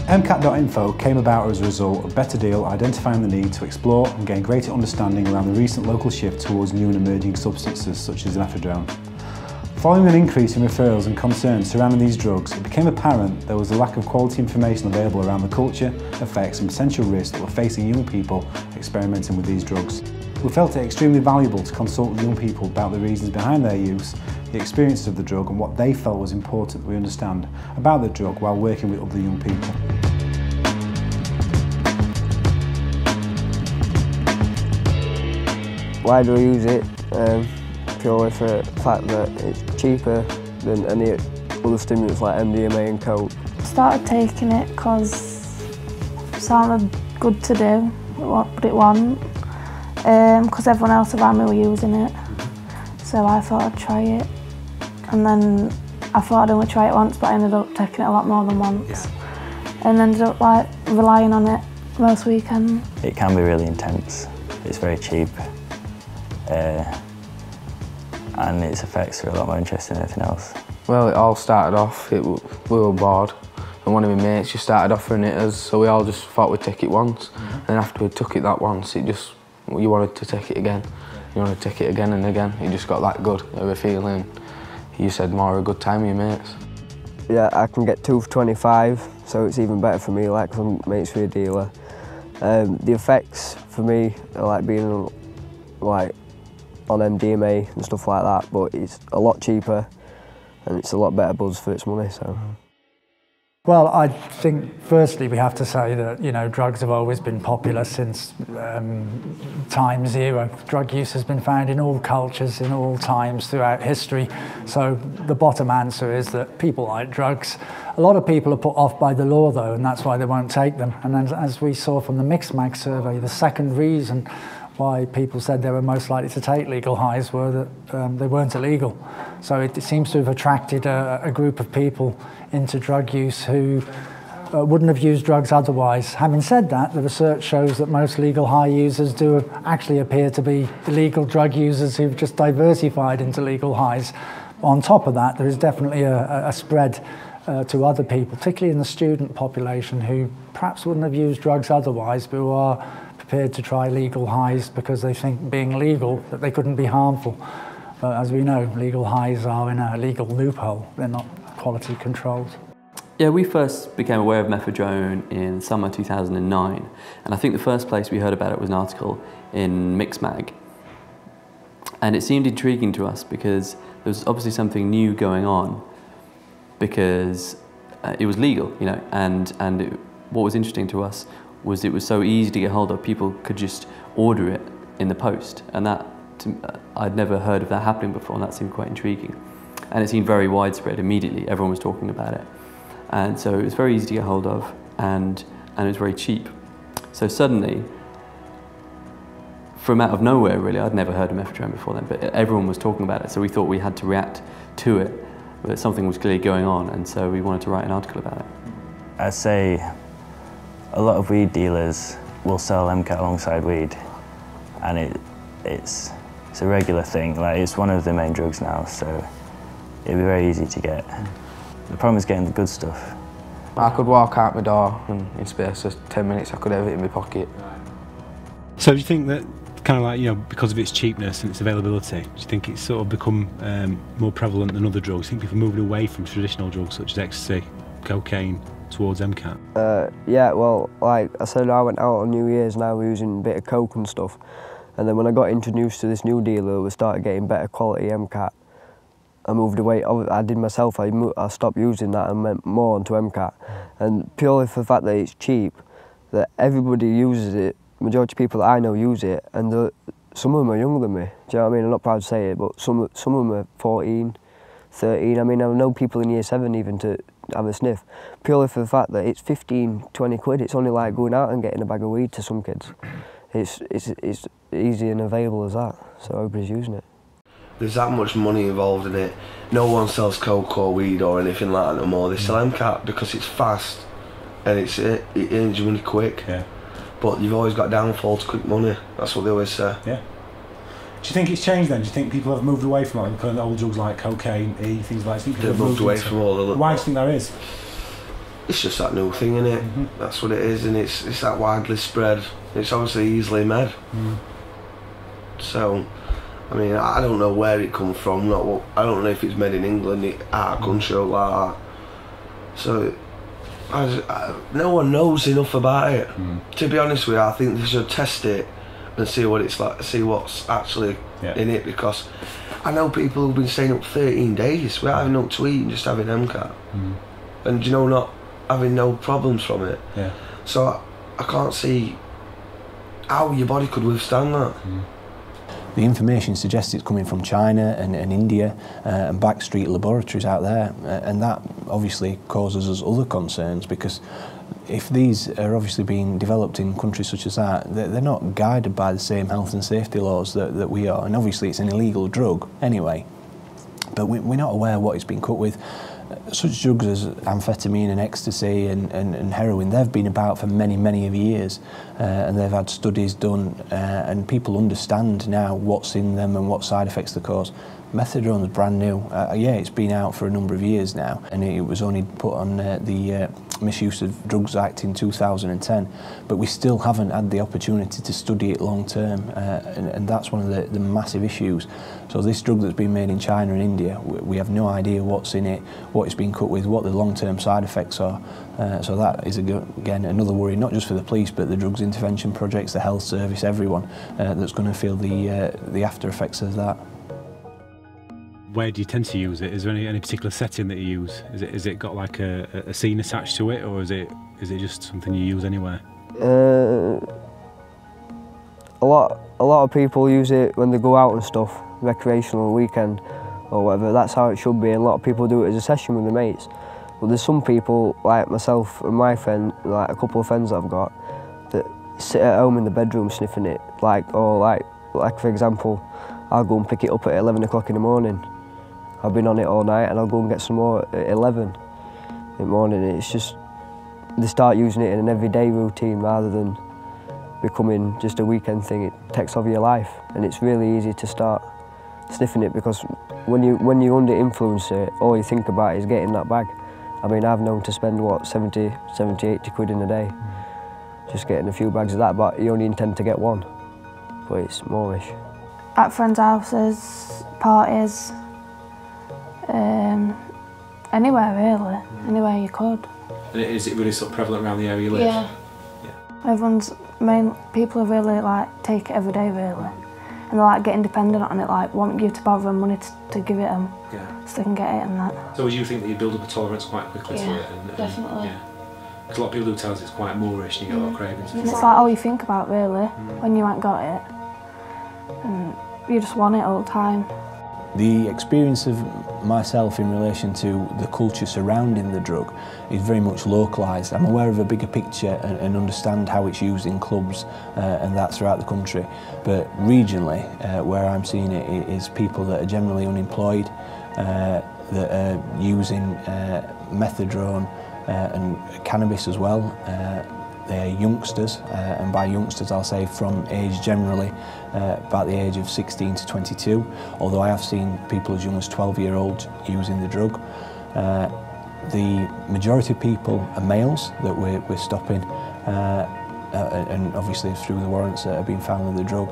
Mcat.Info came about as a result of Better Deal identifying the need to explore and gain greater understanding around the recent local shift towards new and emerging substances such as methadone. Following an increase in referrals and concerns surrounding these drugs, it became apparent there was a lack of quality information available around the culture, effects and potential risks that were facing young people experimenting with these drugs. We felt it extremely valuable to consult with young people about the reasons behind their use, the experiences of the drug and what they felt was important that we understand about the drug while working with other young people. Why do I use it? Purely for the fact that it's cheaper than any other stimulants like MDMA and coke. I started taking it because it sounded good to do, but it wasn't, because everyone else around me were using it. So I thought I'd try it, and then I thought I'd only try it once, but I ended up taking it a lot more than once, and ended up like relying on it most weekends. It can be really intense. It's very cheap. And its effects are a lot more interesting than anything else. Well, it all started off, we were bored, and one of my mates just started offering it us, so we all just thought we'd take it once. And after we took it that once, you wanted to take it again. You wanted to take it again and again. It just got that good of a feeling. You said more a good time with your mates. Yeah, I can get 2 for 25, so it's even better for me, like some mates with a dealer. The effects for me are like being on MDMA and stuff like that, but it's a lot cheaper and it's a lot better buzz for its money. So. Well, I think firstly we have to say that, you know, drugs have always been popular since time zero. Drug use has been found in all cultures, in all times throughout history. So the bottom answer is that people like drugs. A lot of people are put off by the law though, and that's why they won't take them. And then, as we saw from the Mixmag survey, the second reason why people said they were most likely to take legal highs were that they weren't illegal. So it seems to have attracted a group of people into drug use who wouldn't have used drugs otherwise. Having said that, the research shows that most legal high users do actually appear to be illegal drug users who've just diversified into legal highs. On top of that, there is definitely a spread to other people, particularly in the student population who perhaps wouldn't have used drugs otherwise, but who are prepared to try legal highs because they think being legal that they couldn't be harmful. As we know, legal highs are in a legal loophole. They're not quality controlled. Yeah, we first became aware of methadone in summer 2009, and I think the first place we heard about it was an article in Mixmag. And it seemed intriguing to us because there was obviously something new going on, because it was legal, you know, and what was interesting to us was it was so easy to get hold of. People could just order it in the post, and that I'd never heard of that happening before, and that seemed quite intriguing. And it seemed very widespread immediately. Everyone was talking about it, and so it was very easy to get hold of, and it was very cheap. So suddenly, from out of nowhere, really, I'd never heard of methadone before then, but everyone was talking about it, so we thought we had to react to it, that something was clearly going on, and so we wanted to write an article about it. I'd say a lot of weed dealers will sell M-Cat alongside weed, and it's a regular thing. Like, it's one of the main drugs now, so it'd be very easy to get. The problem is getting the good stuff. I could walk out my door and in space of 10 minutes I could have it in my pocket. So do you think that, kind of like, you know, because of its cheapness and its availability, do you think it's sort of become more prevalent than other drugs? Do you think people are moving away from traditional drugs such as ecstasy, cocaine, towards M-Cat? Yeah, well, like I said, I went out on New Year's and I was using a bit of coke and stuff. And then when I got introduced to this new dealer, we started getting better quality M-Cat. I moved away, I did myself, I stopped using that and went more onto M-Cat. And purely for the fact that it's cheap, that everybody uses it, majority of people that I know use it, and some of them are younger than me. Do you know what I mean? I'm not proud to say it, but some of them are 14, 13. I mean, I know people in year 7 even to have a sniff, purely for the fact that it's 15, 20 quid. It's only like going out and getting a bag of weed to some kids. It's easy and available as that, so everybody's using it. There's that much money involved in it. No one sells coke or weed or anything like that no more. They sell M-Cat because it's fast and it earns you money quick. Yeah. But you've always got downfall to quick money. That's what they always say. Yeah. Do you think it's changed then? Do you think people have moved away from old drugs like cocaine, E, things like that? They've moved away from all of them. Why do you think that is? it's just that new thing, innit? That's what it is, and it's that widely spread. It's obviously easily made. So, I mean, I don't know where it comes from. I don't know if it's made in England, our country, or like that. So, no one knows enough about it. To be honest with you, I think they should test it and see what it's like, see what's actually in it, because I know people who've been staying up 13 days without having no to eat and just having M-Cat. And you know, not having no problems from it. So I can't see how your body could withstand that. The information suggests it's coming from China and India and backstreet laboratories out there, and that obviously causes us other concerns, because if these are obviously being developed in countries such as that, they're not guided by the same health and safety laws that we are, and obviously it's an illegal drug anyway, but we're not aware what it's been cut with. Such drugs as amphetamine and ecstasy and heroin, they've been about for many years, and they've had studies done, and people understand now what's in them and what side effects they cause. Methadone is brand new. Yeah, it's been out for a number of years now, and it was only put on the Misuse of Drugs Act in 2010, but we still haven't had the opportunity to study it long term, and that's one of the massive issues. So this drug that's been made in China and India, we have no idea what's in it, what it's been cut with, what the long-term side effects are. So that is, again, another worry, not just for the police, but the drugs intervention projects, the health service, everyone that's going to feel the after effects of that. Where do you tend to use it? Is there any particular setting that you use? Is it got like a scene attached to it, or is it just something you use anywhere? A lot of people use it when they go out and stuff, recreational weekend or whatever. That's how it should be, and a lot of people do it as a session with their mates. But there's some people, like myself and my friend, like a couple of friends that I've got, that sit at home in the bedroom sniffing it, like for example, I'll go and pick it up at 11 o'clock in the morning. I've been on it all night, and I'll go and get some more at 11 in the morning. It's just, they start using it in an everyday routine rather than becoming just a weekend thing. It takes over your life, and it's really easy to start sniffing it, because when you're under influence, all you think about is getting that bag. I mean, I've known to spend, what, 70, 80 quid in a day just getting a few bags of that, but you only intend to get one, but it's moreish. At friends' houses, parties, anywhere really, anywhere you could. And is it really sort of prevalent around the area you live? Yeah. People are really like take it every day really, and they're like getting dependent on it, like want you to borrow them money to give it them, so they can get it and that. So would you think that you build up a tolerance quite quickly to it? And, definitely. Yeah. Because a lot of people do tell us it's quite moreish and you get a lot of cravings. It's like all you think about really when you ain't got it, and you just want it all the time. The experience of myself in relation to the culture surrounding the drug is very much localised. I'm aware of a bigger picture and understand how it's used in clubs and that throughout the country. But regionally, where I'm seeing it is people that are generally unemployed, that are using methadone and cannabis as well. They're youngsters, and by youngsters I'll say from age generally about the age of 16 to 22, although I have seen people as young as 12-year-olds using the drug. The majority of people are males that we're stopping, and obviously through the warrants that have been found with the drug.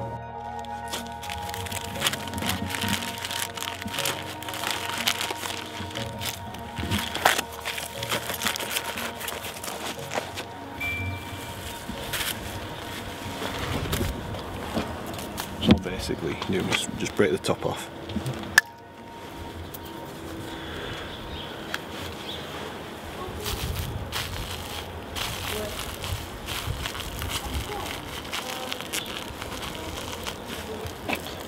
So basically, you just break the top off.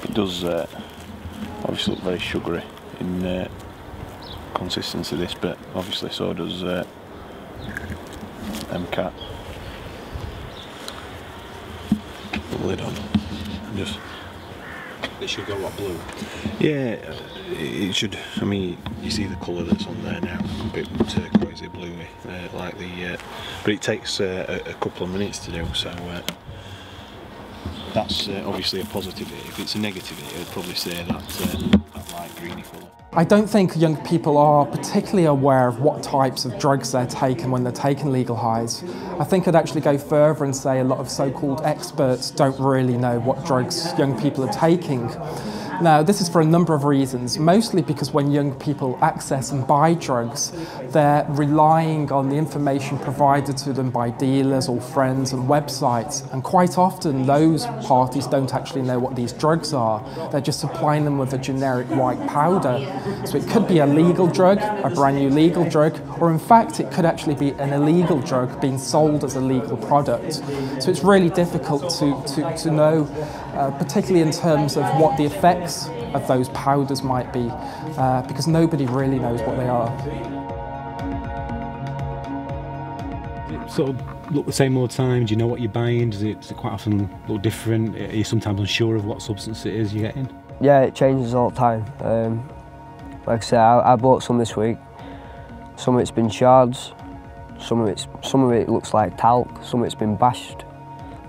It does obviously look very sugary in consistency, this, but obviously so does M-Cat. Put the lid on. Just. It should go what, blue? Yeah, it should. I mean, you see the colour that's on there now, a bit turquoisey bluey, like the. But it takes a couple of minutes to do, so that's obviously a positive. If it's a negative, it would probably say that light greeny colour. I don't think young people are particularly aware of what types of drugs they're taking when they're taking legal highs. I think I'd actually go further and say a lot of so-called experts don't really know what drugs young people are taking. Now, this is for a number of reasons, mostly because when young people access and buy drugs, they're relying on the information provided to them by dealers or friends and websites, and quite often those parties don't actually know what these drugs are. They're just supplying them with a generic white powder. So it could be a legal drug, a brand new legal drug, or in fact it could actually be an illegal drug being sold as a legal product. So it's really difficult to know, particularly in terms of what the effects of those powders might be, because nobody really knows what they are. Sort of look the same all the time? Do you know what you're buying? Does it quite often look different? Are you sometimes unsure of what substance it is you're getting? Yeah, it changes all the time. Like I said, I bought some this week. Some of it's been shards, some of it looks like talc, some of it's been bashed.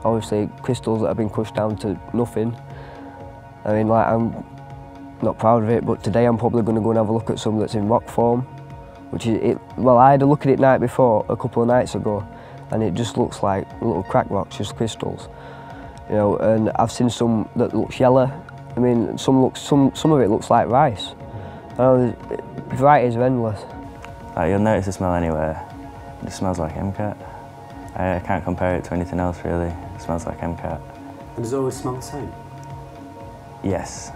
Obviously crystals that have been crushed down to nothing. I mean, like, I'm not proud of it, but today I'm probably going to go and have a look at some that's in rock form, which is, well, I had a look at it night before, a couple of nights ago, and it just looks like little crack rocks, just crystals. You know, and I've seen some that looks yellow. I mean, some of it looks like rice. I know, the varieties are endless. You'll notice the smell anywhere. It smells like M-Cat. I can't compare it to anything else really. It smells like M-Cat. And does it always smell the same? Yes,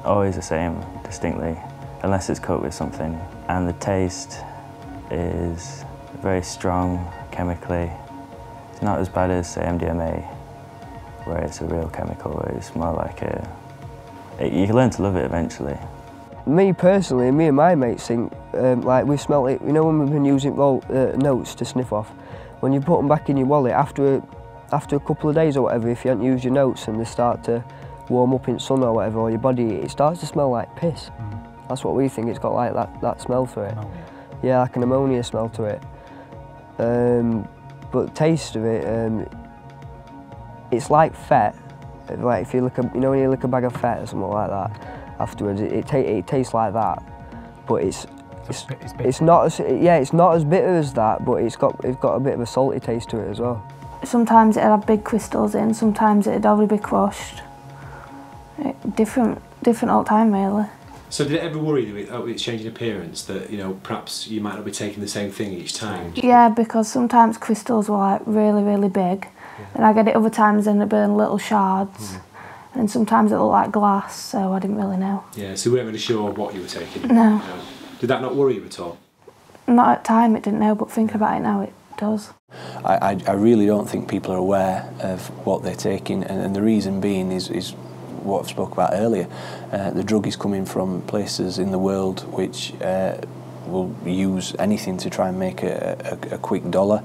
always the same, distinctly, unless it's cooked with something. And the taste is very strong chemically. It's not as bad as, say, MDMA, where it's a real chemical, where it's more like you can learn to love it eventually. Me personally, me and my mates think, like we've smelt it, you know when we've been using notes to sniff off, when you put them back in your wallet, after a couple of days or whatever, if you haven't used your notes and they start to warm up in sun or whatever, or your body, it starts to smell like piss. That's what we think, it's got like that smell to it. Yeah, like an ammonia smell to it. But the taste of it, it's like fat. Like if you lick you know when you lick a bag of fat or something like that, afterwards it tastes like that. But it's not as bitter as that, but it's got a bit of a salty taste to it as well. Sometimes it'd have big crystals in, sometimes it'd already be crushed. Different all the time, really. So did it ever worry you with its changing appearance, that, you know, perhaps you might not be taking the same thing each time? Yeah, because sometimes crystals were like really, really big, and I get it other times and they'd be in little shards, and sometimes it looked like glass, so I didn't really know. Yeah, so you weren't really sure what you were taking? No. Did that not worry you at all? Not at the time, it didn't know, but thinking about it now, it does. I really don't think people are aware of what they're taking, and the reason being is what I spoke about earlier. The drug is coming from places in the world which will use anything to try and make a quick dollar.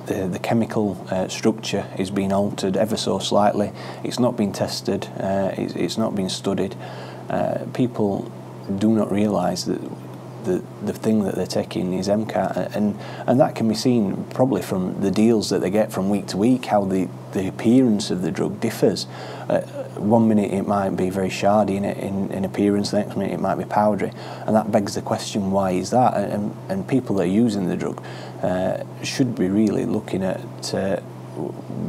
The chemical structure is being altered ever so slightly. It's not been tested, it's not been studied. People do not realise that the thing that they're taking is M-Cat, and that can be seen probably from the deals that they get from week to week, how the appearance of the drug differs. 1 minute it might be very shardy in appearance, the next minute it might be powdery, and that begs the question, why is that? And people that are using the drug should be really looking at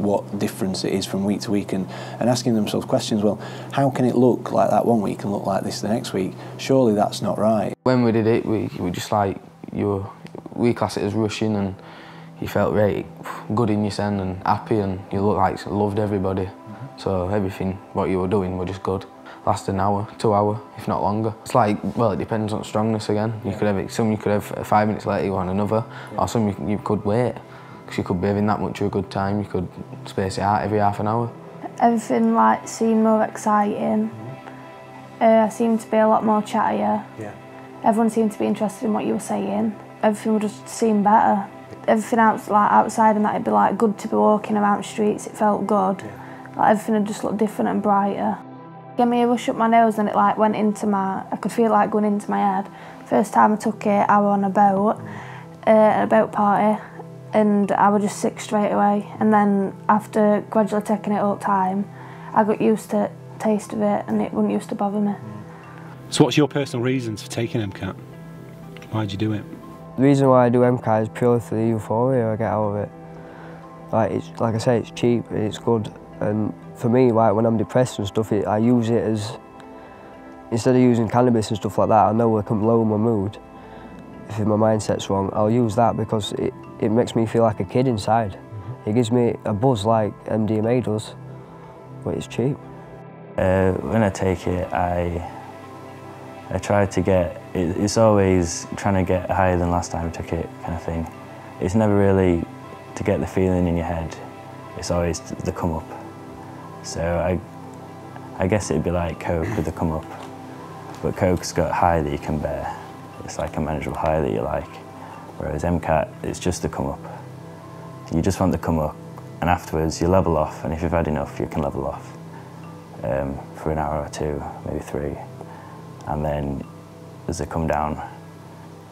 what difference it is from week to week, and asking themselves questions. Well, how can it look like that 1 week and look like this the next week? Surely that's not right. When we did it, we just like, we class it as rushing, and you felt really good in your sen and happy, and you looked like you loved everybody. So everything what you were doing were just good. Lasted an hour, 2 hours, if not longer. It's like, well, it depends on strongness again. You could have it, some you could have 5 minutes later, you want another, or some you could wait. Because you could be having that much of a good time, you could space it out every half an hour. Everything like seemed more exciting. I seemed to be a lot more chattier. Yeah. Everyone seemed to be interested in what you were saying. Everything would just seem better. Everything else, like outside and that, it'd be like good to be walking around the streets. It felt good. Yeah. Like everything had just looked different and brighter. It gave me a rush up my nose, and it like went into I could feel it like going into my head. First time I took it, I was on a boat, at a boat party. And I was just sick straight away. And then after gradually taking it all the time, I got used to the taste of it, and it wouldn't used to bother me. So what's your personal reasons for taking MCAT? Why'd you do it? The reason why I do MCAT is purely for the euphoria I get out of it. Like I say, it's cheap and it's good, and for me, like when I'm depressed and stuff, I use it as, instead of using cannabis and stuff like that, I know I can lower my mood. If my mindset's wrong, I'll use that because it makes me feel like a kid inside. It gives me a buzz like MDMA does, but it's cheap. When I take it, I try to get, it's always trying to get higher than last time I took it kind of thing. It's never really to get the feeling in your head, it's always the come up. So I guess it'd be like Coke with the come up, but Coke's got high that you can bear. It's like a manageable high that you like, whereas MCAT, it's just the come up. You just want the come up, and afterwards you level off, and if you've had enough, you can level off for an hour or two, maybe 3, and then there's a come down,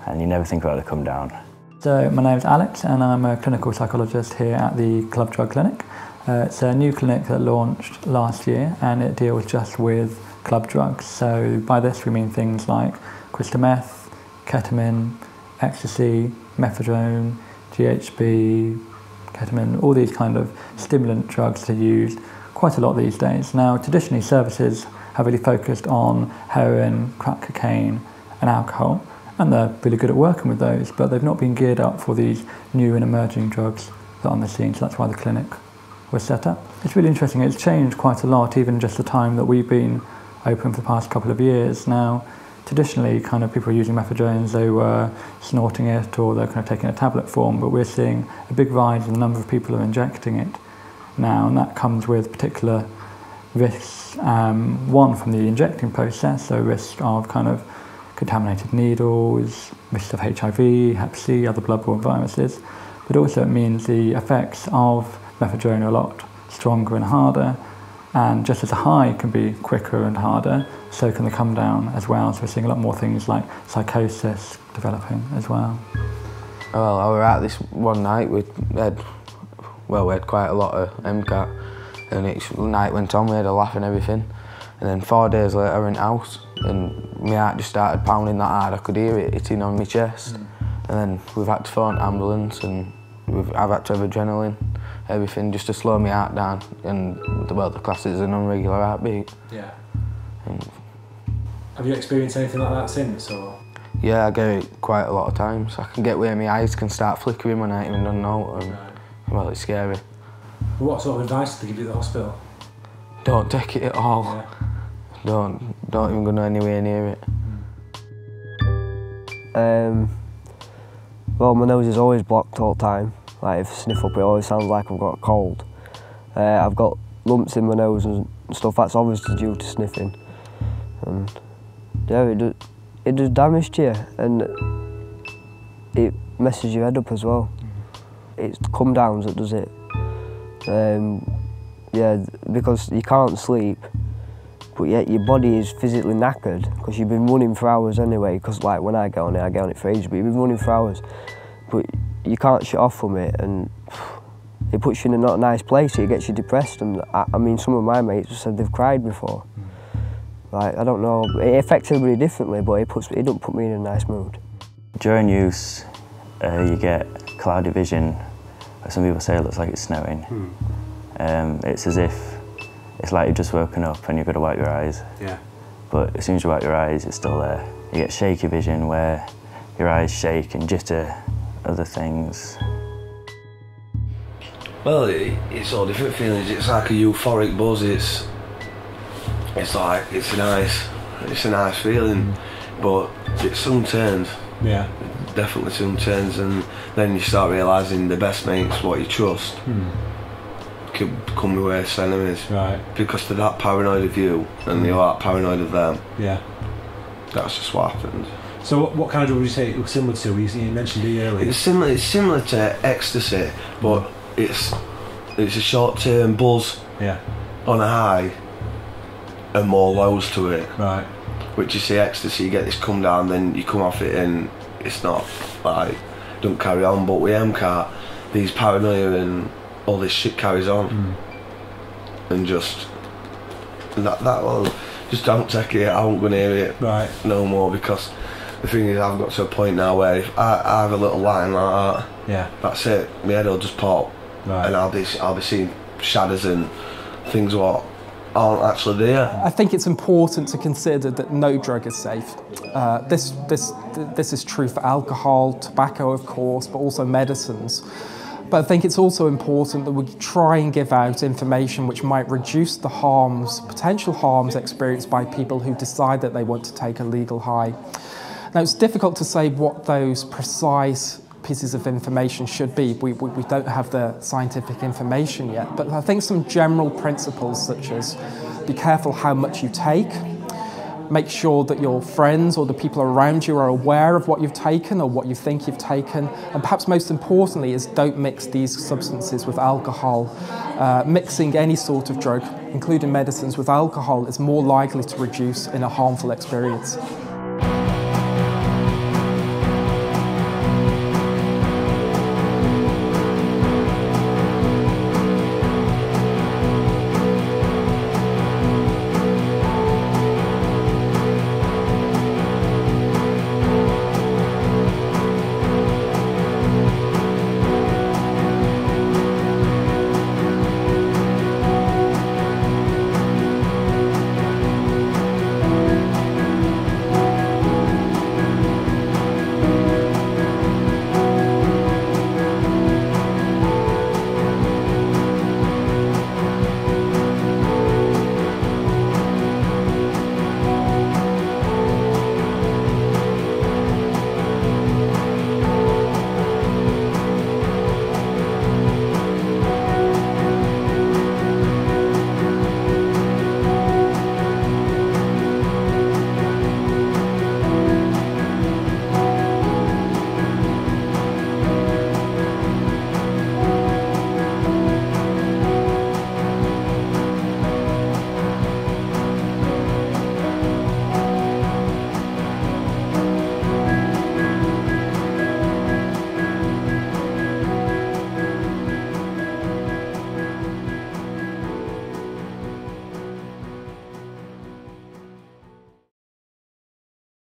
and you never think about the come down. So my name's Alex, and I'm a clinical psychologist here at the Club Drug Clinic. It's a new clinic that launched last year, and it deals just with club drugs. So by this we mean things like crystal meth, ketamine, ecstasy, methadone, GHB, ketamine, all these kind of stimulant drugs are used quite a lot these days. Now, traditionally services have really focused on heroin, crack cocaine and alcohol, and they're really good at working with those, but they've not been geared up for these new and emerging drugs that are on the scene, so that's why the clinic was set up. It's really interesting, it's changed quite a lot, even just the time that we've been open for the past couple of years. Now, traditionally, kind of people were using methadone, they were snorting it or they're kind of taking a tablet form, but we're seeing a big rise in the number of people who are injecting it now, and that comes with particular risks. One, from the injecting process, so risk of kind of contaminated needles, risk of HIV, Hep C, other bloodborne viruses, but also it means the effects of methadone are a lot stronger and harder, and just as a high can be quicker and harder, so can the come down as well. So we're seeing a lot more things like psychosis developing as well. Well, I was out this one night, we had quite a lot of MCAT, and each night went on, we had a laugh and everything. And then 4 days later I went out, and my heart just started pounding that hard, I could hear it hitting on my chest. And then we've had to phone ambulance, and I've had to have adrenaline, everything, just to slow my heart down. And well, the class is an irregular heartbeat. Yeah. Have you experienced anything like that since, or? Yeah, I get it quite a lot of times. I can get where my eyes can start flickering when I even don't know, and well, it's scary. What sort of advice did they give you at the hospital? Don't take it at all. Yeah. Don't even go anywhere near it. Well, my nose is always blocked all the time. Like if I sniff up, it always sounds like I've got a cold. I've got lumps in my nose and stuff. That's obviously due to sniffing. And yeah, it does damage to you, and it messes your head up as well. It's the come downs that does it. Yeah, because you can't sleep, but yet your body is physically knackered because you've been running for hours anyway. Because like when I get on it for ages, but you've been running for hours, but you can't shut off from it, and it puts you in a not nice place. It gets you depressed, and I mean, some of my mates said they've cried before. Like, I don't know, it affects everybody differently, but it don't put me in a nice mood. During use, you get cloudy vision. Some people say it looks like it's snowing. It's as if it's like you've just woken up and you've got to wipe your eyes. Yeah. But as soon as you wipe your eyes, it's still there. You get shaky vision where your eyes shake and jitter, other things. Well, it's all different feelings. It's like a euphoric buzz. It's a nice feeling, but it soon turns. Yeah. It definitely soon turns, and then you start realising the best mates, what you trust, can become your worst enemies. Right. Because they're that paranoid of you, and you're that paranoid of them. Yeah. That's just what happened. So what kind of drug would you say it was similar to? You mentioned it earlier. It's similar to ecstasy, but it's a short-term buzz. Yeah. On a high, and more lows to it. Right. Which you see ecstasy, you get this come down, then you come off it and it's not like, don't carry on. But with M-Cat, these paranoia and all this shit carries on. And just, that will just don't take it. I won't go near it no more, because the thing is, I've got to a point now where if I have a little line like that, that's it. My head will just pop, and I'll be seeing shadows and things what aren't actually there. I think it's important to consider that no drug is safe. This is true for alcohol, tobacco, of course, but also medicines. But I think it's also important that we try and give out information which might reduce the harms, potential harms experienced by people who decide that they want to take a legal high. Now, it's difficult to say what those precise pieces of information should be. We don't have the scientific information yet, but I think some general principles such as be careful how much you take, make sure that your friends or the people around you are aware of what you've taken or what you think you've taken, and perhaps most importantly is don't mix these substances with alcohol. Mixing any sort of drug, including medicines, with alcohol is more likely to reduce in a harmful experience.